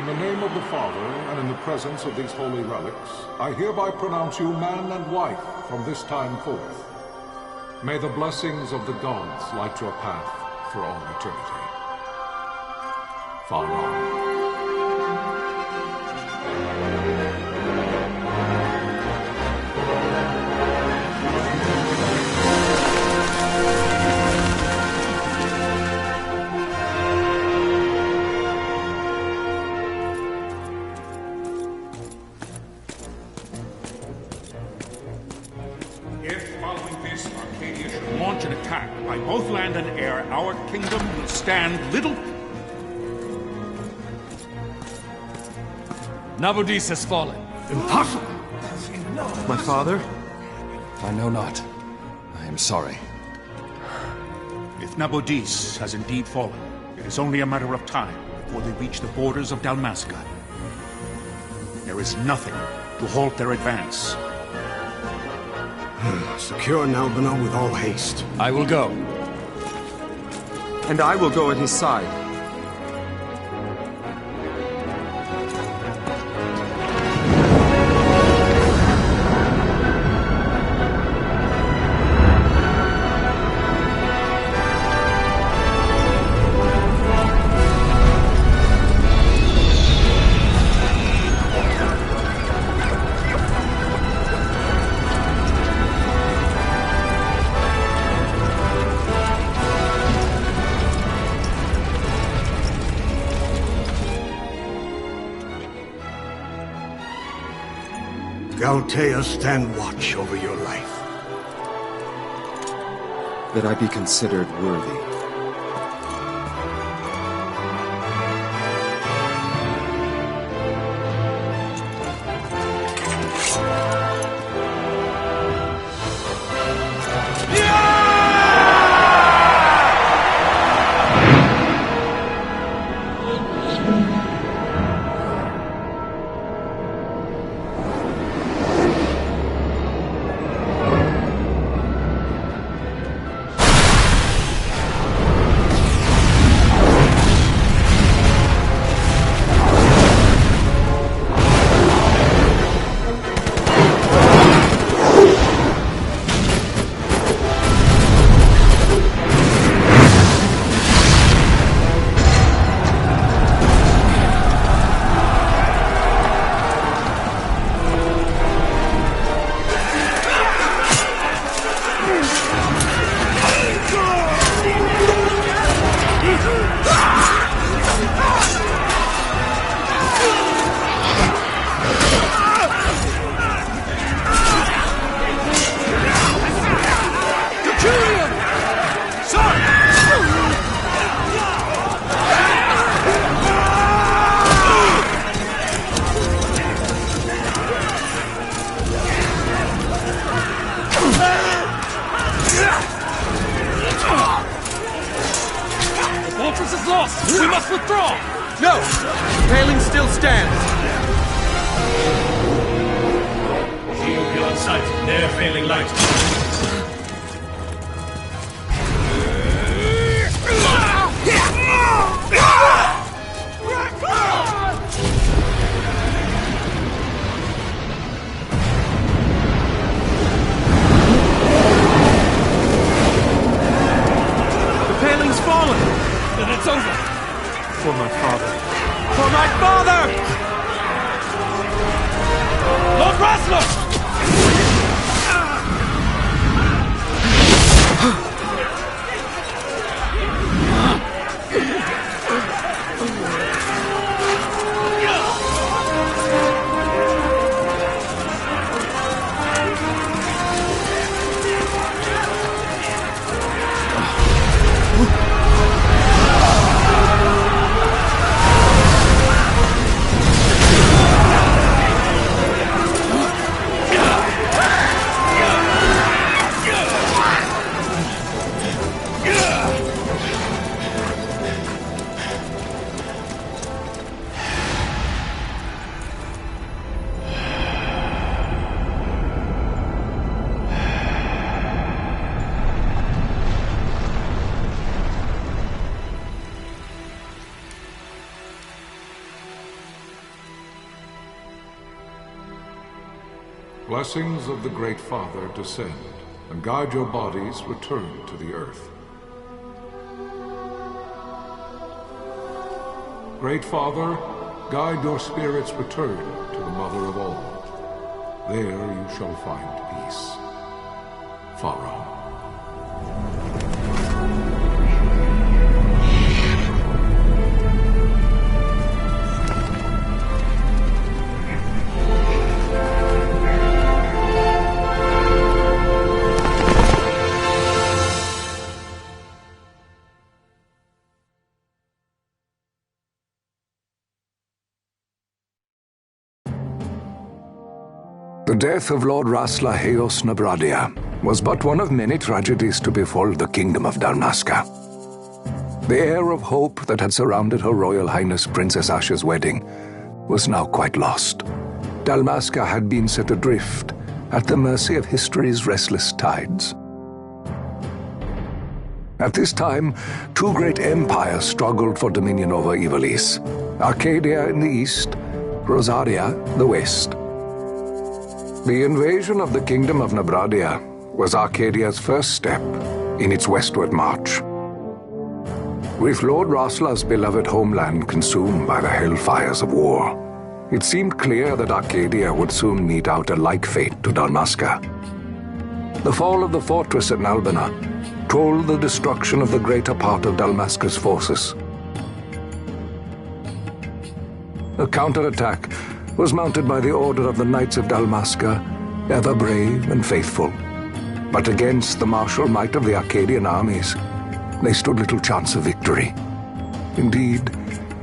In the name of the Father, and in the presence of these holy relics, I hereby pronounce you man and wife from this time forth. May the blessings of the gods light your path for all eternity. Far on. By both land and air, our kingdom will stand little... Nabudis has fallen. Impossible! My father? I know not. I am sorry. If Nabudis has indeed fallen, it is only a matter of time before they reach the borders of Dalmasca. There is nothing to halt their advance. Secure Nalbina with all haste. I will go. And I will go at his side. Galtea, stand watch over your life. That I be considered worthy. We must withdraw! No! The paling still stands! Shield beyond sight, near failing light. The paling's fallen! Then it's over! For my father. For my father! Lord Rasler! Blessings of the Great Father descend, and guide your bodies return to the earth. Great Father, guide your spirits return to the Mother of all. There you shall find peace. Pharaoh. The death of Lord Rasla Heos Nabradia was but one of many tragedies to befall the kingdom of Dalmasca. The air of hope that had surrounded Her Royal Highness Princess Asha's wedding was now quite lost. Dalmasca had been set adrift at the mercy of history's restless tides. At this time, two great empires struggled for dominion over Ivalice: Arcadia in the east, Rosaria the west. The invasion of the Kingdom of Nabradia was Arcadia's first step in its westward march. With Lord Rasla's beloved homeland consumed by the hellfires of war, it seemed clear that Arcadia would soon mete out a like fate to Dalmasca. The fall of the fortress at Nalbina told the destruction of the greater part of Dalmasca's forces. A counterattack was mounted by the order of the Knights of Dalmasca, ever brave and faithful. But against the martial might of the Arcadian armies, they stood little chance of victory. Indeed,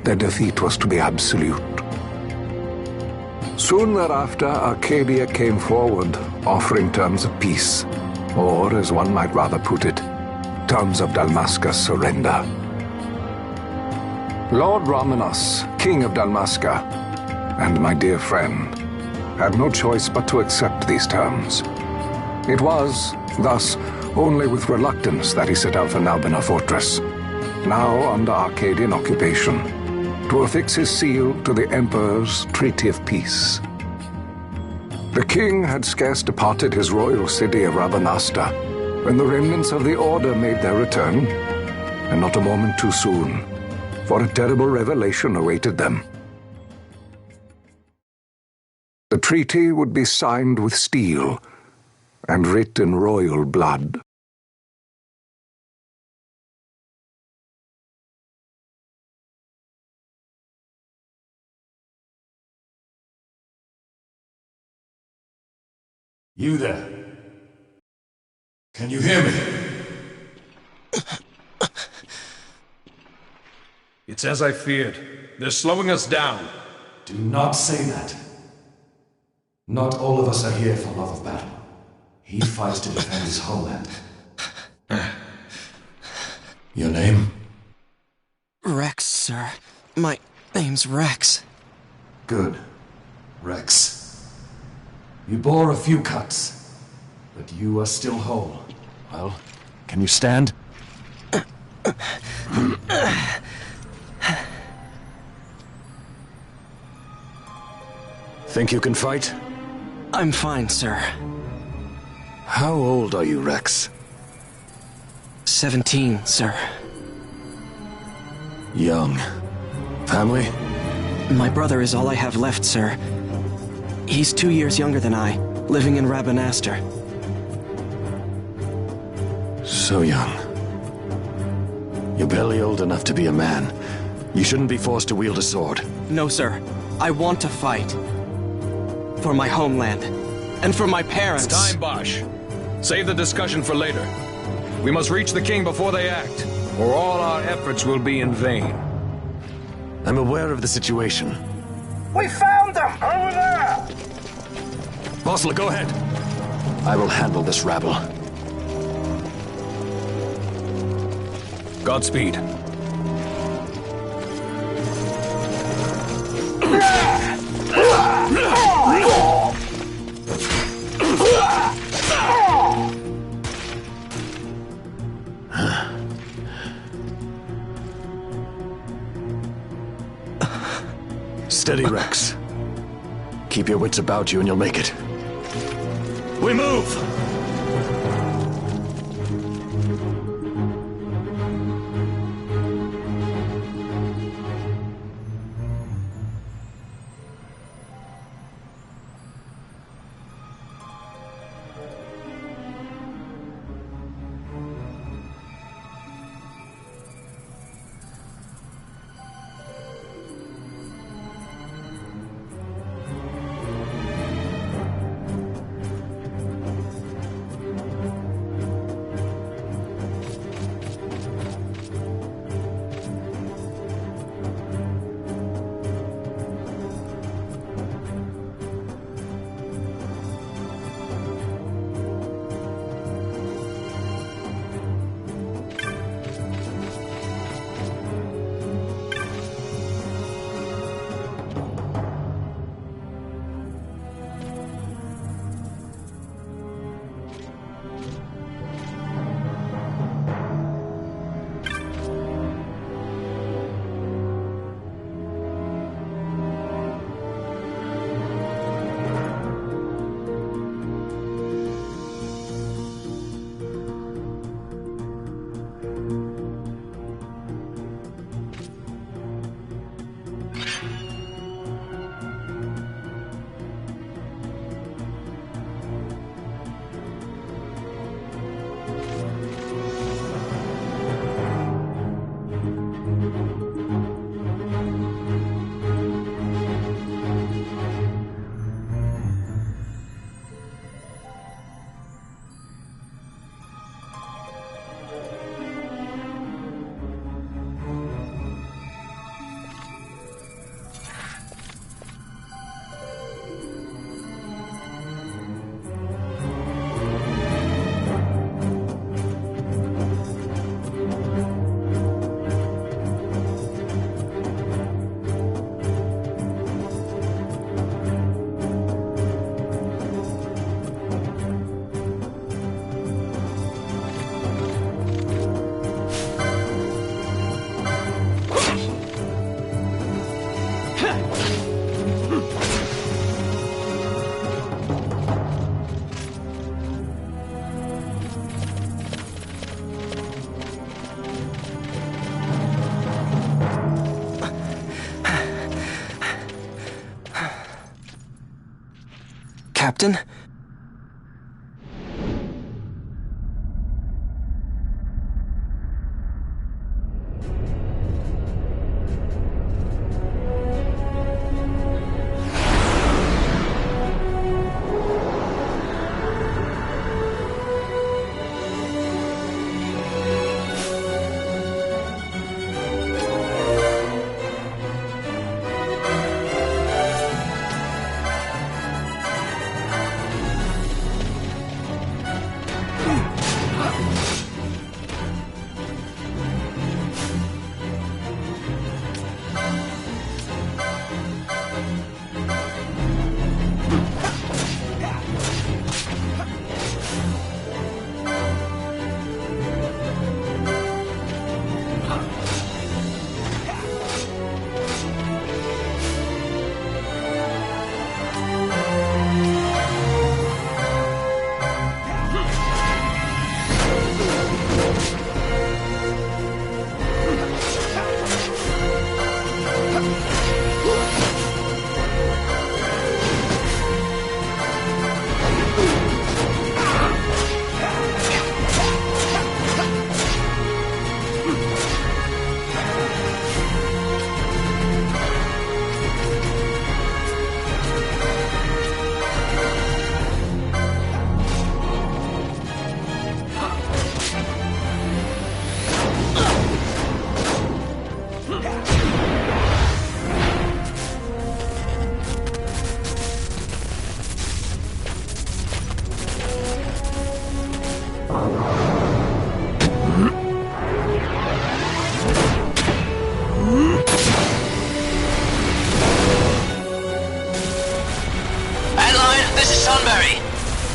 their defeat was to be absolute. Soon thereafter, Arcadia came forward, offering terms of peace, or, as one might rather put it, terms of Dalmasca's surrender. Lord Ramenas, King of Dalmasca, and my dear friend, had no choice but to accept these terms. It was, thus, only with reluctance that he set out for Nalbina Fortress, now under Arcadian occupation, to affix his seal to the Emperor's Treaty of Peace. The king had scarce departed his royal city of Rabanasta when the remnants of the Order made their return, and not a moment too soon, for a terrible revelation awaited them. The treaty would be signed with steel and writ in royal blood. You there? Can you hear me? It's as I feared. They're slowing us down. Do not say that. Not all of us are here for love of battle. He fights to defend his homeland. Your name? Rex, sir. My name's Rex. Good. Rex. You bore a few cuts, but you are still whole. Well, can you stand? Think you can fight? I'm fine, sir. How old are you, Rex? 17, sir. Young. Family? My brother is all I have left, sir. He's 2 years younger than I, living in Rabanaster. So young. You're barely old enough to be a man. You shouldn't be forced to wield a sword. No, sir. I want to fight. For my homeland. And for my parents. It's time, Bosch. Save the discussion for later. We must reach the king before they act, or all our efforts will be in vain. I'm aware of the situation. We found them! Over there! Bosla, go ahead. I will handle this rabble. Godspeed. Steady, Rex. Keep your wits about you and you'll make it. We move! Captain?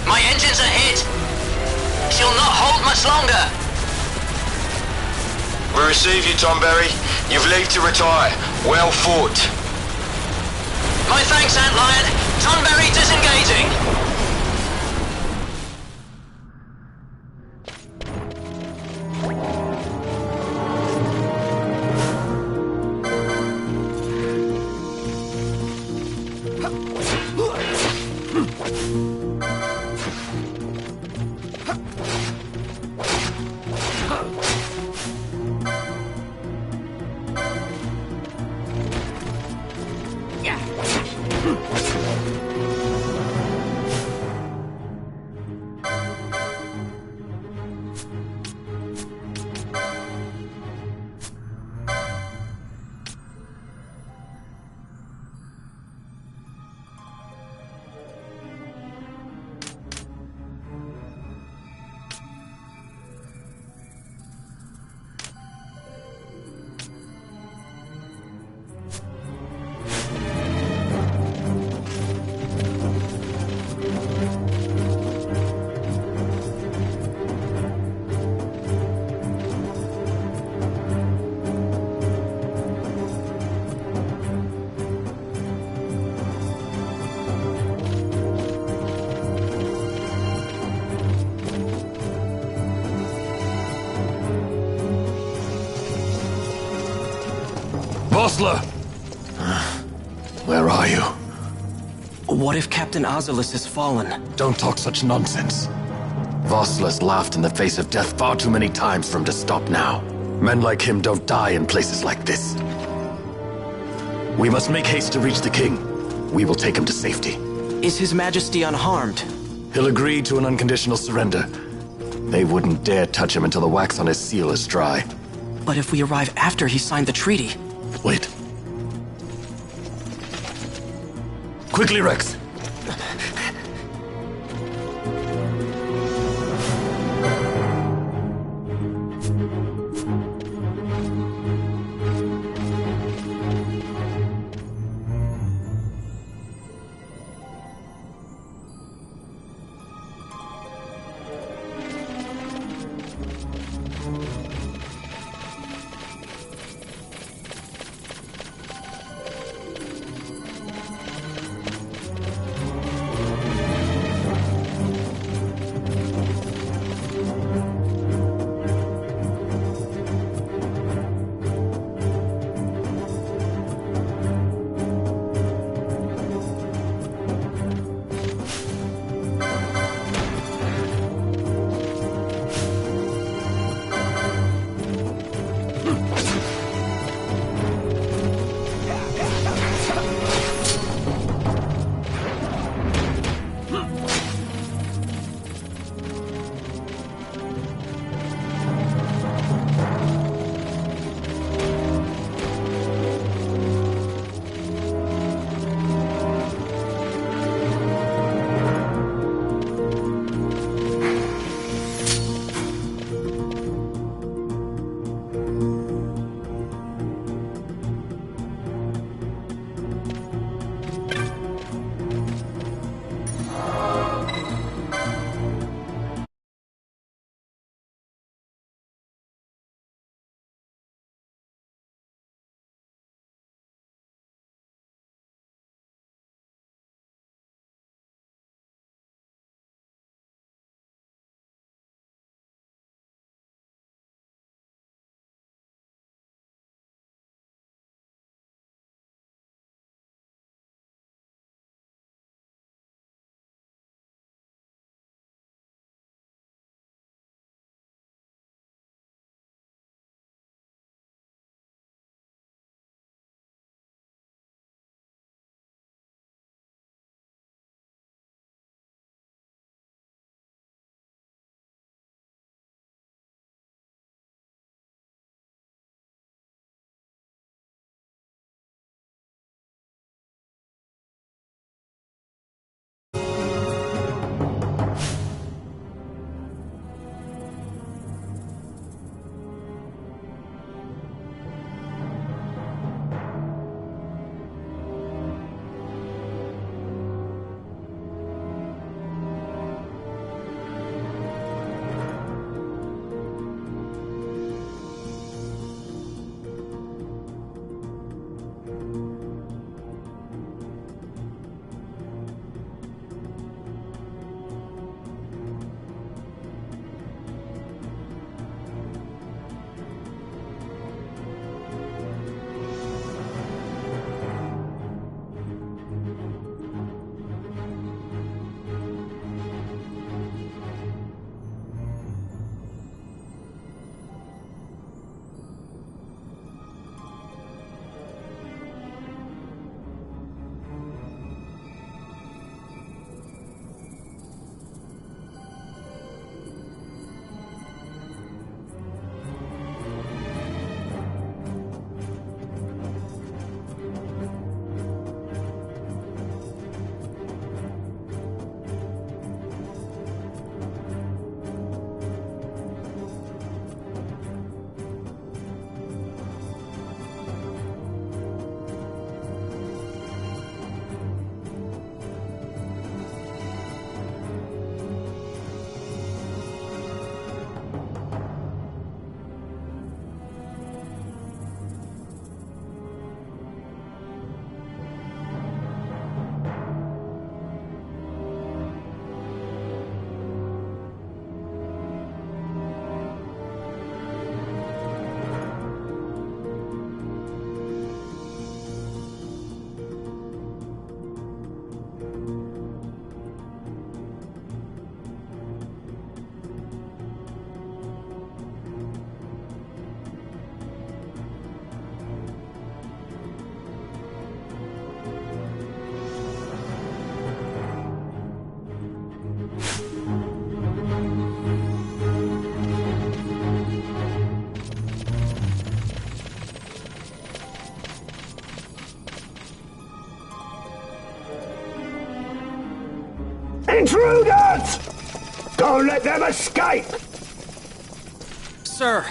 My engines are hit. She'll not hold much longer. We receive you, Tomberry. You've leave to retire. Well fought. My thanks, Antlion. Tomberry disengaging. Vossler! Where are you? What if Captain Azalis has fallen? Don't talk such nonsense. Vossler's laughed in the face of death far too many times for him to stop now. Men like him don't die in places like this. We must make haste to reach the king. We will take him to safety. Is His Majesty unharmed? He'll agree to an unconditional surrender. They wouldn't dare touch him until the wax on his seal is dry. But if we arrive after he signed the treaty... Wait. Quickly, Rex! Intruders! Don't let them escape! Sir,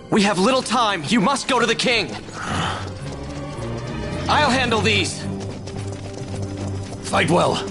we have little time. You must go to the king. I'll handle these. Fight well.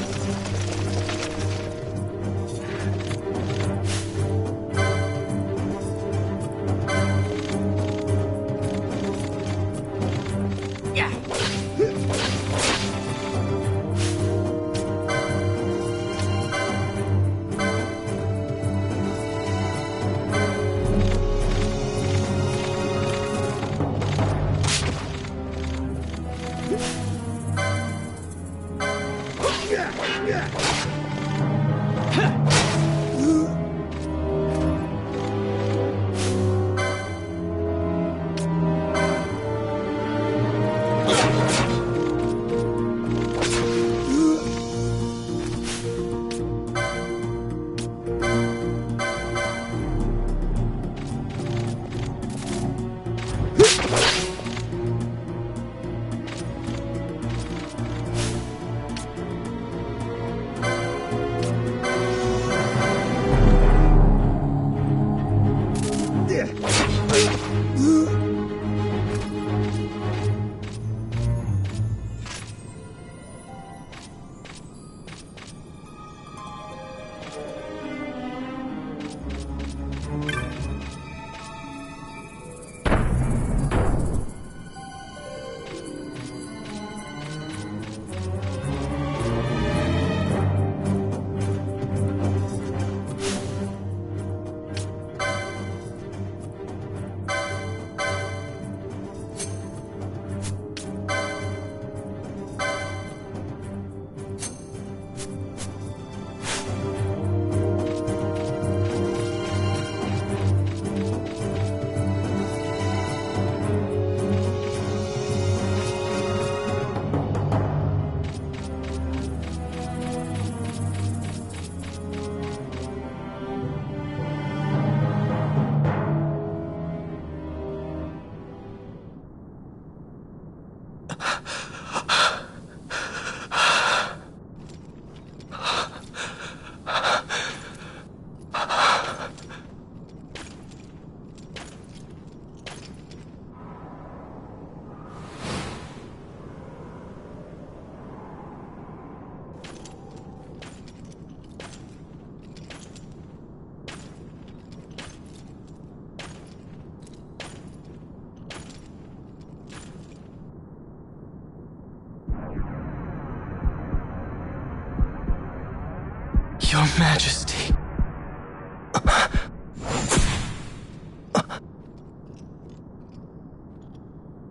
Your Majesty.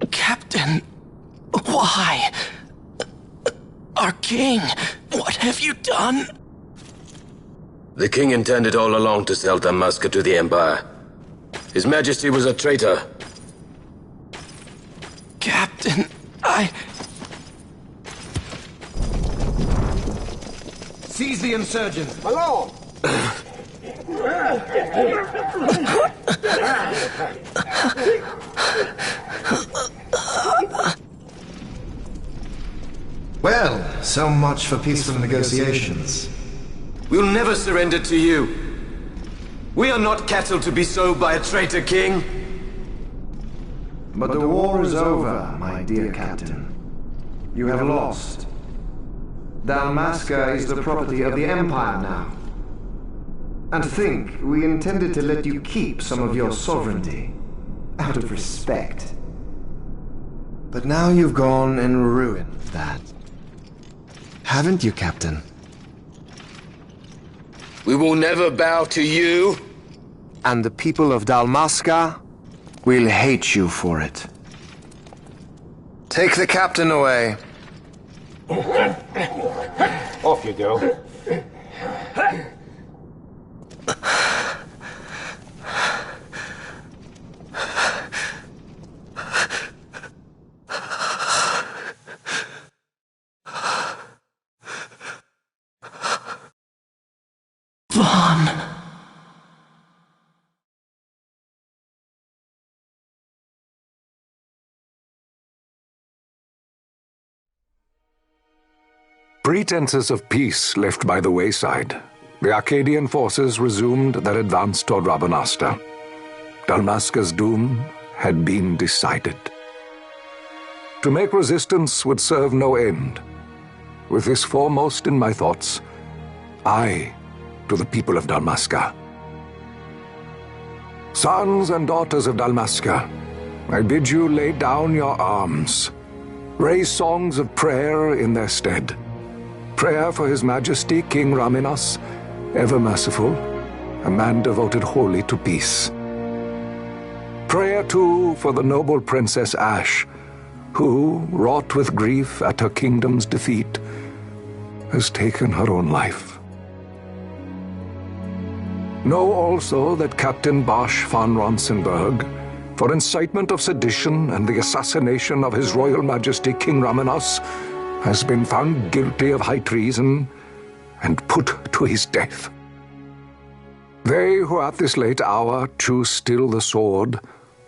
Captain, why? Our king, what have you done? The king intended all along to sell Dalmasca to the Empire. His Majesty was a traitor. Captain, Seize the insurgents! Along! Well, so much for peaceful negotiations. We'll never surrender to you. We are not cattle to be sold by a traitor king. But the war is over, my dear captain. You have lost. Dalmasca is the property of the Empire now. And think, we intended to let you keep some of your sovereignty, out of respect. But now you've gone and ruined that. Haven't you, Captain? We will never bow to you. And the people of Dalmasca will hate you for it. Take the captain away. Off you go. Pretenses of peace left by the wayside, the Arcadian forces resumed their advance toward Rabanasta. Dalmasca's doom had been decided. To make resistance would serve no end. With this foremost in my thoughts, I to the people of Dalmasca. Sons and daughters of Dalmasca, I bid you lay down your arms. Raise songs of prayer in their stead. Prayer for His Majesty King Raminas, ever merciful, a man devoted wholly to peace. Prayer, too, for the noble Princess Ash, who, wrought with grief at her kingdom's defeat, has taken her own life. Know also that Captain Bosch von Ronsenberg, for incitement of sedition and the assassination of His Royal Majesty King Raminas, has been found guilty of high treason and put to his death. They who at this late hour choose still the sword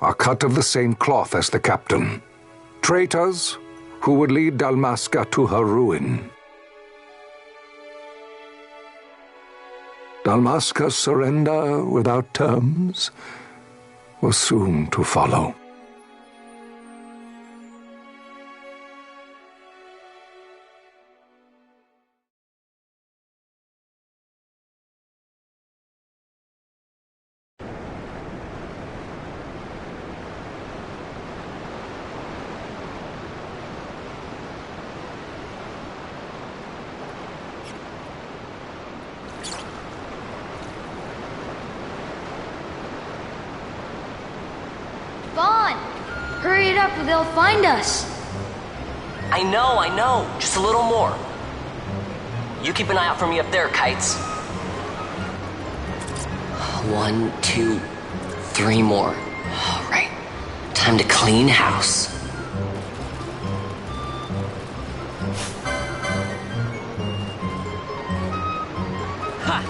are cut of the same cloth as the captain. Traitors who would lead Dalmasca to her ruin. Dalmasca's surrender without terms was soon to follow. Hurry it up or they'll find us. I know. Just a little more. You keep an eye out for me up there, Kites. 1, 2, 3 more. All right. Time to clean house. Ha!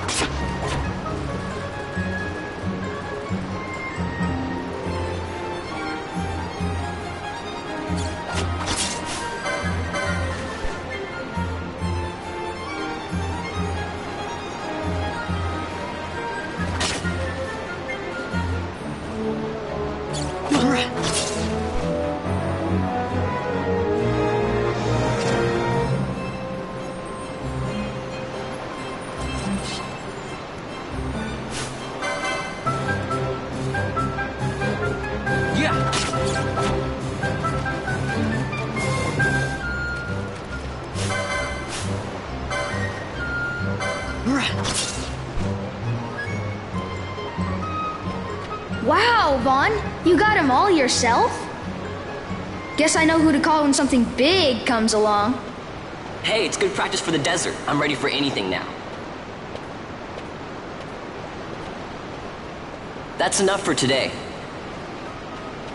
Wow, Vaughn, you got him all yourself? Guess I know who to call when something big comes along. Hey, it's good practice for the desert. I'm ready for anything now. That's enough for today.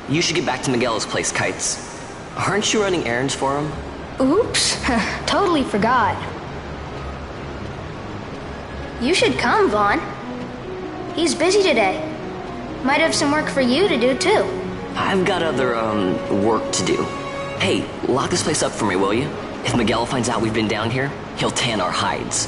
You should get back to Miguel's place, Kites. Aren't you running errands for him? Oops, totally forgot. You should come, Vaughn. He's busy today. Might have some work for you to do, too. I've got other, work to do. Hey, lock this place up for me, will you? If Miguel finds out we've been down here, he'll tan our hides.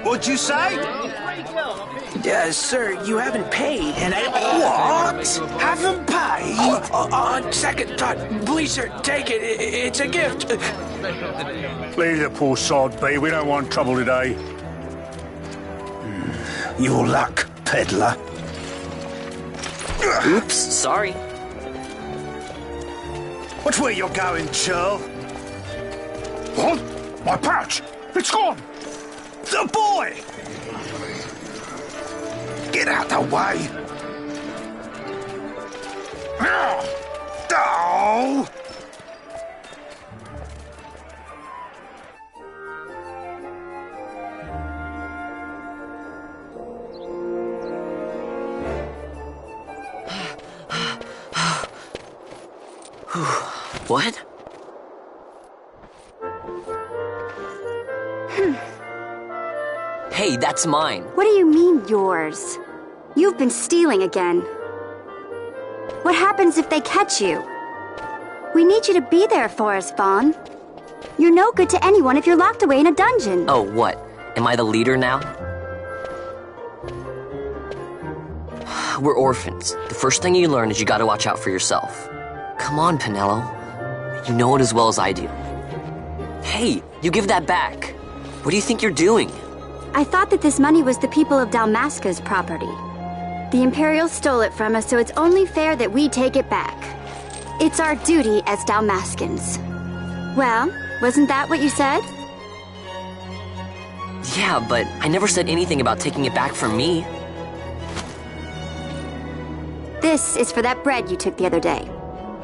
What'd you say? Sir, you haven't paid, and What? Haven't paid? On second thought, please, sir, take it. It's a gift. Leave the poor sod be. We don't want trouble today. Your luck, peddler. Oops, sorry. Watch where you're going, churl. What? My pouch! It's gone! The boy! Get out the way! Oh! What? Hey, that's mine. What do you mean, yours? You've been stealing again. What happens if they catch you? We need you to be there for us, Vaughn. You're no good to anyone if you're locked away in a dungeon. Oh, what? Am I the leader now? We're orphans. The first thing you learn is you gotta watch out for yourself. Come on, Pinello. You know it as well as I do. Hey, you give that back. What do you think you're doing? I thought that this money was the people of Dalmasca's property. The Imperials stole it from us, so it's only fair that we take it back. It's our duty as Dalmascans. Well, wasn't that what you said? Yeah, but I never said anything about taking it back from me. This is for that bread you took the other day.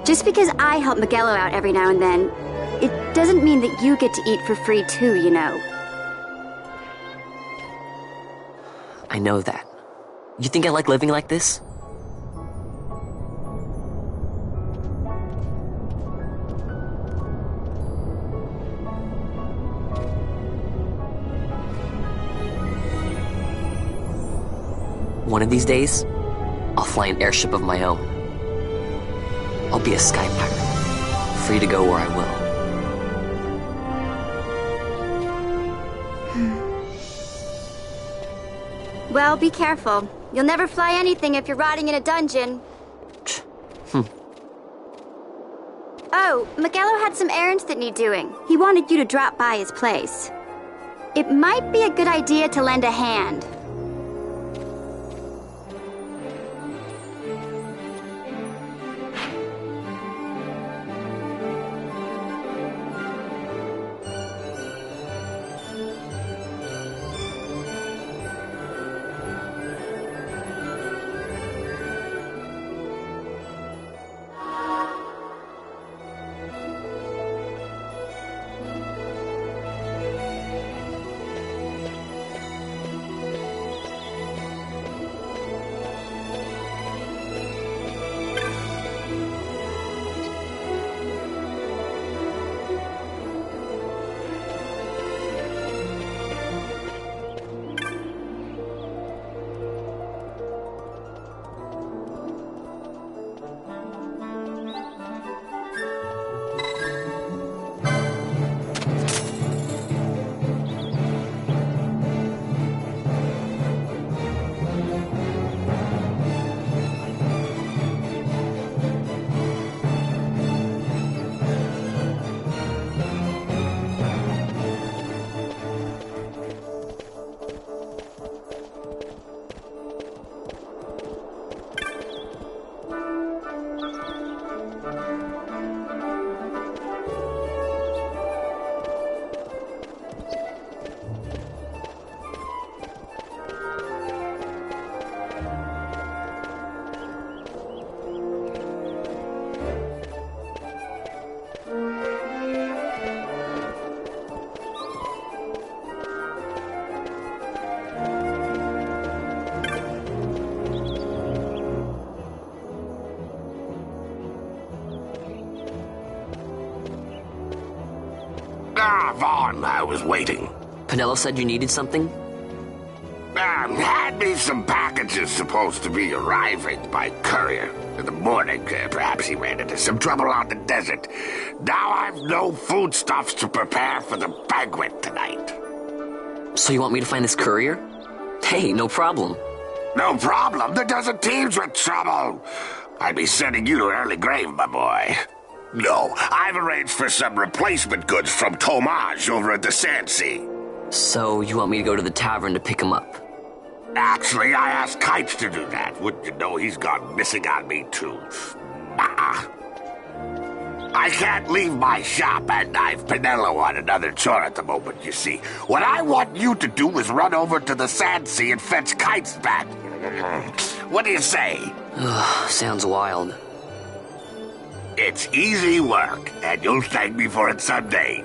Just because I help Miguelo out every now and then, it doesn't mean that you get to eat for free too, you know. I know that. You think I like living like this? One of these days, I'll fly an airship of my own. I'll be a sky pirate, free to go where I will. Well, be careful. You'll never fly anything if you're rotting in a dungeon. Oh, Miguelo had some errands that need doing. He wanted you to drop by his place. It might be a good idea to lend a hand. Vaughn, I was waiting. Pinello said you needed something? Had me some packages supposed to be arriving by courier. In the morning, perhaps he ran into some trouble on the desert. Now I've no foodstuffs to prepare for the banquet tonight. So you want me to find this courier? Hey, no problem. No problem? The desert teems with trouble. I'd be sending you to an early grave, my boy. No, I've arranged for some replacement goods from Tomage over at the Sandsea. So you want me to go to the tavern to pick him up? Actually, I asked Kites to do that. Wouldn't you know he's gone missing on me, too? Nah. I can't leave my shop, and I've Pinello on another chore at the moment, you see. What I want you to do is run over to the Sandsea and fetch Kites back. What do you say? Sounds wild. It's easy work, and you'll thank me for it someday.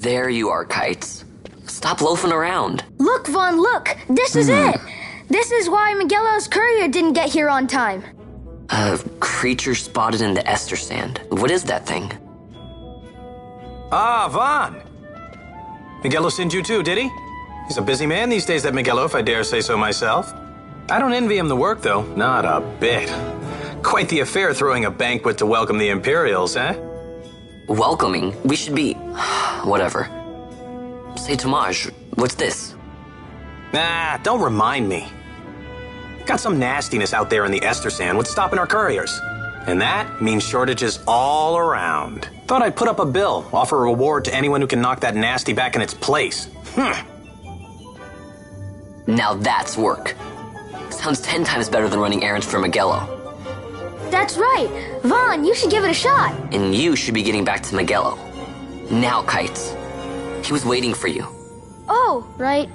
There you are, Kites. Stop loafing around. Look, Vaughn, look! This is it! This is why Miguelo's courier didn't get here on time. A creature spotted in the Ester sand. What is that thing? Ah, Vaughn! Miguelo sent you too, did he? He's a busy man these days, that Miguelo, if I dare say so myself. I don't envy him the work, though. Not a bit. Quite the affair throwing a banquet to welcome the Imperials, eh? Welcoming? We should be... whatever. Say, Tomaj, what's this? Nah, don't remind me. Got some nastiness out there in the Ester sand. What's stopping our couriers? And that means shortages all around. Thought I'd put up a bill, offer a reward to anyone who can knock that nasty back in its place. Now that's work. Sounds 10 times better than running errands for Miguelo. That's right! Vaughn, you should give it a shot! And you should be getting back to Miguelo. Now, Kites. He was waiting for you. Oh, right.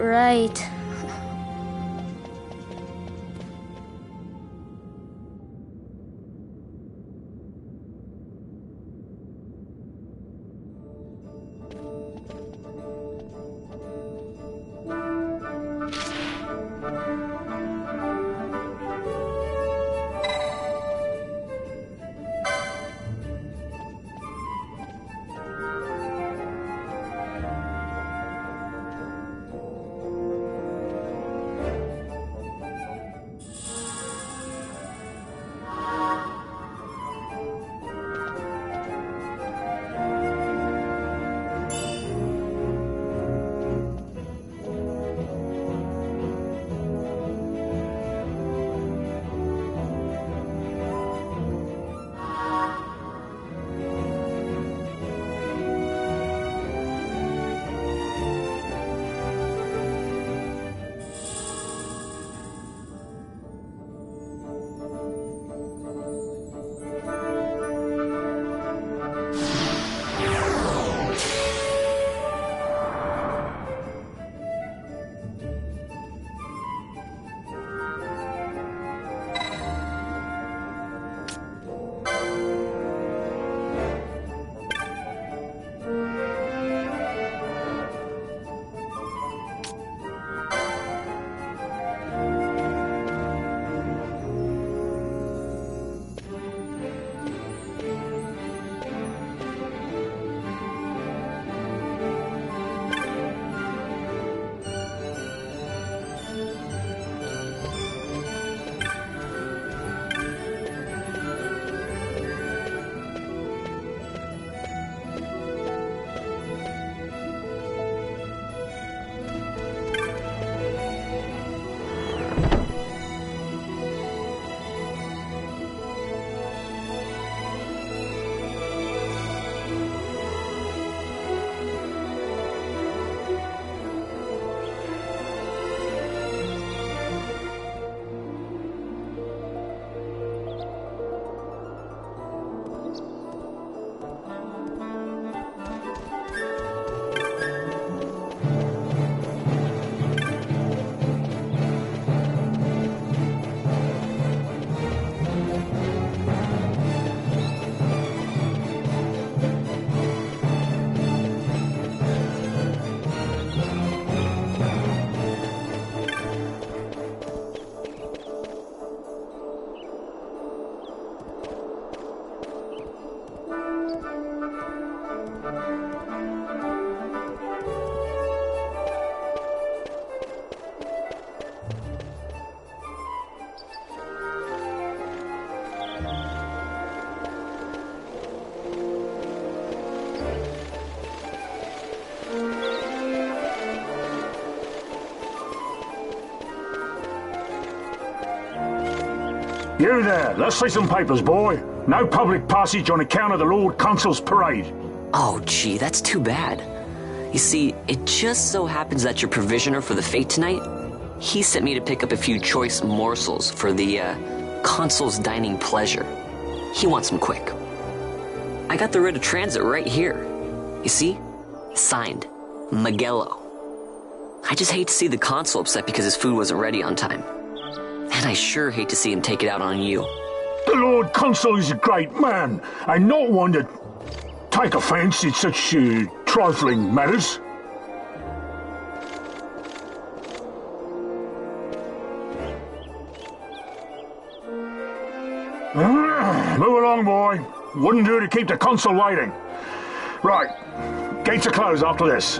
You there, let's see some papers, boy. No public passage on account of the Lord Consul's parade. Oh, gee, that's too bad. You see, it just so happens that your provisioner for the fete tonight, he sent me to pick up a few choice morsels for the, Consul's dining pleasure. He wants them quick. I got the writ of transit right here. You see? Signed, Miguelo. I just hate to see the Consul upset because his food wasn't ready on time. And I sure hate to see him take it out on you. The Lord Consul is a great man, and not one to take offense in such trifling matters. Move along, boy. Wouldn't do to keep the consul waiting. Right. Gates are closed after this.